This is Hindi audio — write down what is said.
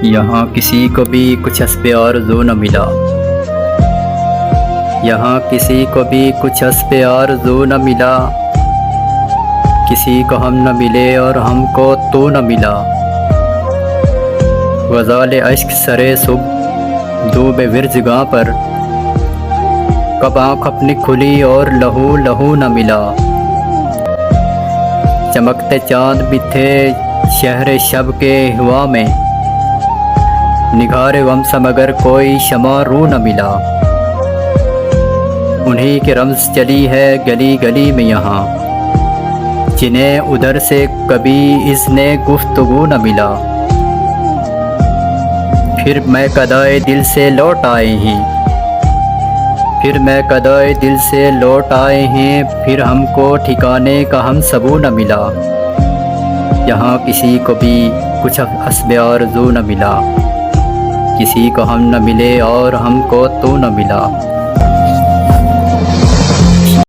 यहाँ किसी को भी कुछ हस्बे आरज़ू न मिला। यहाँ किसी को भी कुछ हस्बे आरज़ू न मिला। किसी को हम न मिले और हमको तू न मिला। ग़ज़ाल अश्क सरे सुबह दूब विरजगां पर, कब आँख अपनी खुली और लहू लहू न मिला। चमकते चाँद भी थे शहर शब के हवा में, निगारे वमसा मगर कोई शमा रू न मिला। उन्हीं के रम्ज़ चली है गली गली में यहाँ, जिन्हें उधर से कभी इसने गुफ्तगू न मिला। फिर मैं कदाए दिल से लौट आए हैं, फिर मैं कदाए दिल से लौट आए हैं, फिर हमको ठिकाने का हम सबू न मिला। यहाँ किसी को भी कुछ हस्बे आरज़ू न मिला। किसी को हम न मिले और हमको तू न मिला।